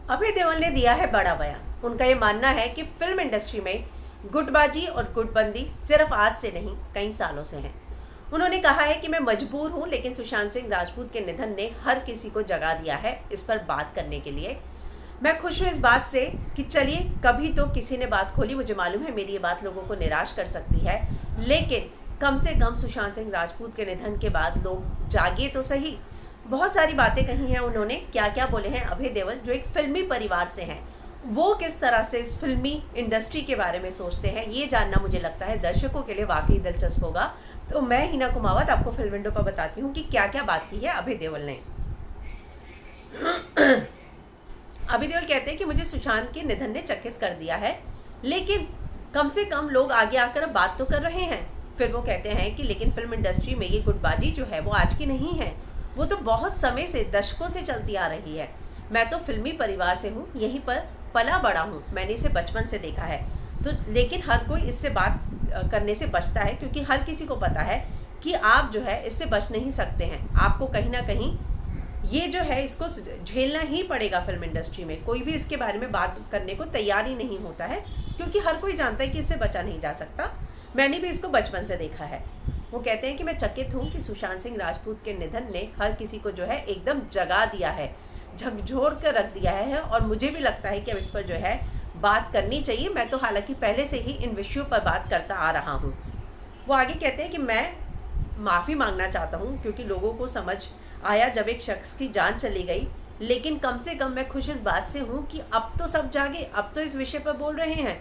अभय देओल ने दिया है बड़ा बयान। उनका ये मानना है कि फिल्म इंडस्ट्री में गुटबाजी और गुटबंदी सिर्फ आज से नहीं कई सालों से है। उन्होंने कहा है कि मैं मजबूर हूं, लेकिन सुशांत सिंह राजपूत के निधन ने हर किसी को जगा दिया है इस पर बात करने के लिए। मैं खुश हूं इस बात से कि चलिए कभी तो किसी ने बात खोली। मुझे मालूम है मेरी ये बात लोगों को निराश कर सकती है, लेकिन कम से कम सुशांत सिंह राजपूत के निधन के बाद लोग जागे तो सही। बहुत सारी बातें कही हैं उन्होंने। क्या क्या बोले हैं अभय देओल, जो एक फिल्मी परिवार से हैं, वो किस तरह से इस फिल्मी इंडस्ट्री के बारे में सोचते हैं, ये जानना मुझे लगता है दर्शकों के लिए वाकई दिलचस्प होगा। तो मैं हिना कुमावत आपको फिल्म विंडो पर बताती हूँ कि क्या क्या बात की है अभय देओल ने। अभय देओल कहते हैं कि मुझे सुशांत के निधन ने चकित कर दिया है, लेकिन कम से कम लोग आगे आकर अब बात तो कर रहे हैं। फिर वो कहते हैं कि लेकिन फिल्म इंडस्ट्री में ये गुटबाजी जो है वो आज की नहीं है, वो तो बहुत समय से, दशकों से चलती आ रही है। मैं तो फिल्मी परिवार से हूँ, यहीं पर पला बड़ा हूँ, मैंने इसे बचपन से देखा है। तो लेकिन हर कोई इससे बात करने से बचता है, क्योंकि हर किसी को पता है कि आप जो है इससे बच नहीं सकते हैं। आपको कहीं ना कहीं ये जो है इसको झेलना ही पड़ेगा। फिल्म इंडस्ट्री में कोई भी इसके बारे में बात करने को तैयार ही नहीं होता है, क्योंकि हर कोई जानता है कि इससे बचा नहीं जा सकता। मैंने भी इसको बचपन से देखा है। वो कहते हैं कि मैं चकित हूँ कि सुशांत सिंह राजपूत के निधन ने हर किसी को जो है एकदम जगा दिया है, झकझोर कर रख दिया है। और मुझे भी लगता है कि अब इस पर जो है बात करनी चाहिए। मैं तो हालांकि पहले से ही इन विषयों पर बात करता आ रहा हूँ। वो आगे कहते हैं कि मैं माफ़ी मांगना चाहता हूँ, क्योंकि लोगों को समझ आया जब एक शख्स की जान चली गई, लेकिन कम से कम मैं खुश इस बात से हूँ कि अब तो सब जागे, अब तो इस विषय पर बोल रहे हैं।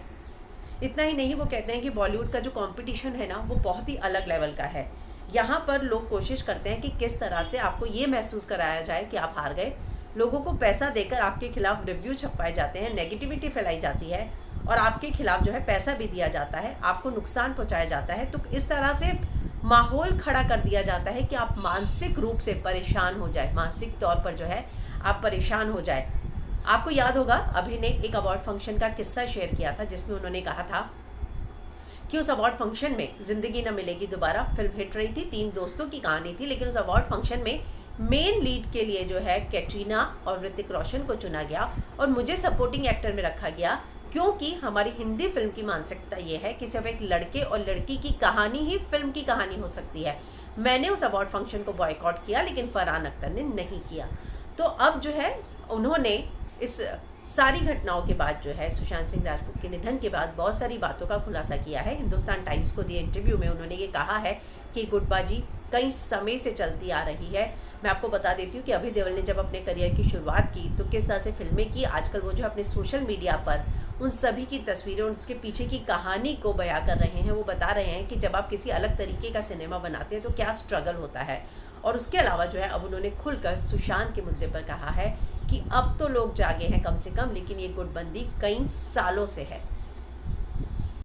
इतना ही नहीं, वो कहते हैं कि बॉलीवुड का जो कंपटीशन है ना, वो बहुत ही अलग लेवल का है। यहाँ पर लोग कोशिश करते हैं कि किस तरह से आपको ये महसूस कराया जाए कि आप हार गए। लोगों को पैसा देकर आपके खिलाफ रिव्यू छपवाए जाते हैं, नेगेटिविटी फैलाई जाती है, और आपके खिलाफ जो है पैसा भी दिया जाता है, आपको नुकसान पहुँचाया जाता है। तो इस तरह से माहौल खड़ा कर दिया जाता है कि आप मानसिक रूप से परेशान हो जाए, मानसिक तौर पर जो है आप परेशान हो जाए। आपको याद होगा अभी ने एक अवार्ड फंक्शन का किस्सा शेयर किया था, जिसमें उन्होंने कहा था कि उस अवार्ड फंक्शन में जिंदगी न मिलेगी दोबारा फिल्म हिट रही थी, 3 दोस्तों की कहानी थी, लेकिन उस अवार्ड फंक्शन में मेन लीड के लिए जो है कैटरीना और ऋतिक रोशन को चुना गया और मुझे सपोर्टिंग एक्टर में रखा गया, क्योंकि हमारी हिंदी फिल्म की मानसिकता ये है कि सिर्फ एक लड़के और लड़की की कहानी ही फिल्म की कहानी हो सकती है। मैंने उस अवार्ड फंक्शन को बॉयकॉट किया, लेकिन फरहान अख्तर ने नहीं किया। तो अब जो है उन्होंने इस सारी घटनाओं के बाद जो है सुशांत सिंह राजपूत के निधन के बाद बहुत सारी बातों का खुलासा किया है। हिंदुस्तान टाइम्स को दिए इंटरव्यू में उन्होंने ये कहा है कि गुटबाजी कई समय से चलती आ रही है। मैं आपको बता देती हूँ कि अभय देओल ने जब अपने करियर की शुरुआत की तो किस तरह से फिल्में की। आजकल वो जो अपने सोशल मीडिया पर उन सभी की तस्वीरें और उसके पीछे की कहानी को बयां कर रहे हैं। वो बता रहे हैं कि जब आप किसी अलग तरीके का सिनेमा बनाते हैं तो क्या स्ट्रगल होता है। और उसके अलावा जो है अब उन्होंने खुलकर सुशांत के मुद्दे पर कहा है कि अब तो लोग जागे हैं कम से कम, लेकिन ये गुटबंदी कई सालों से है।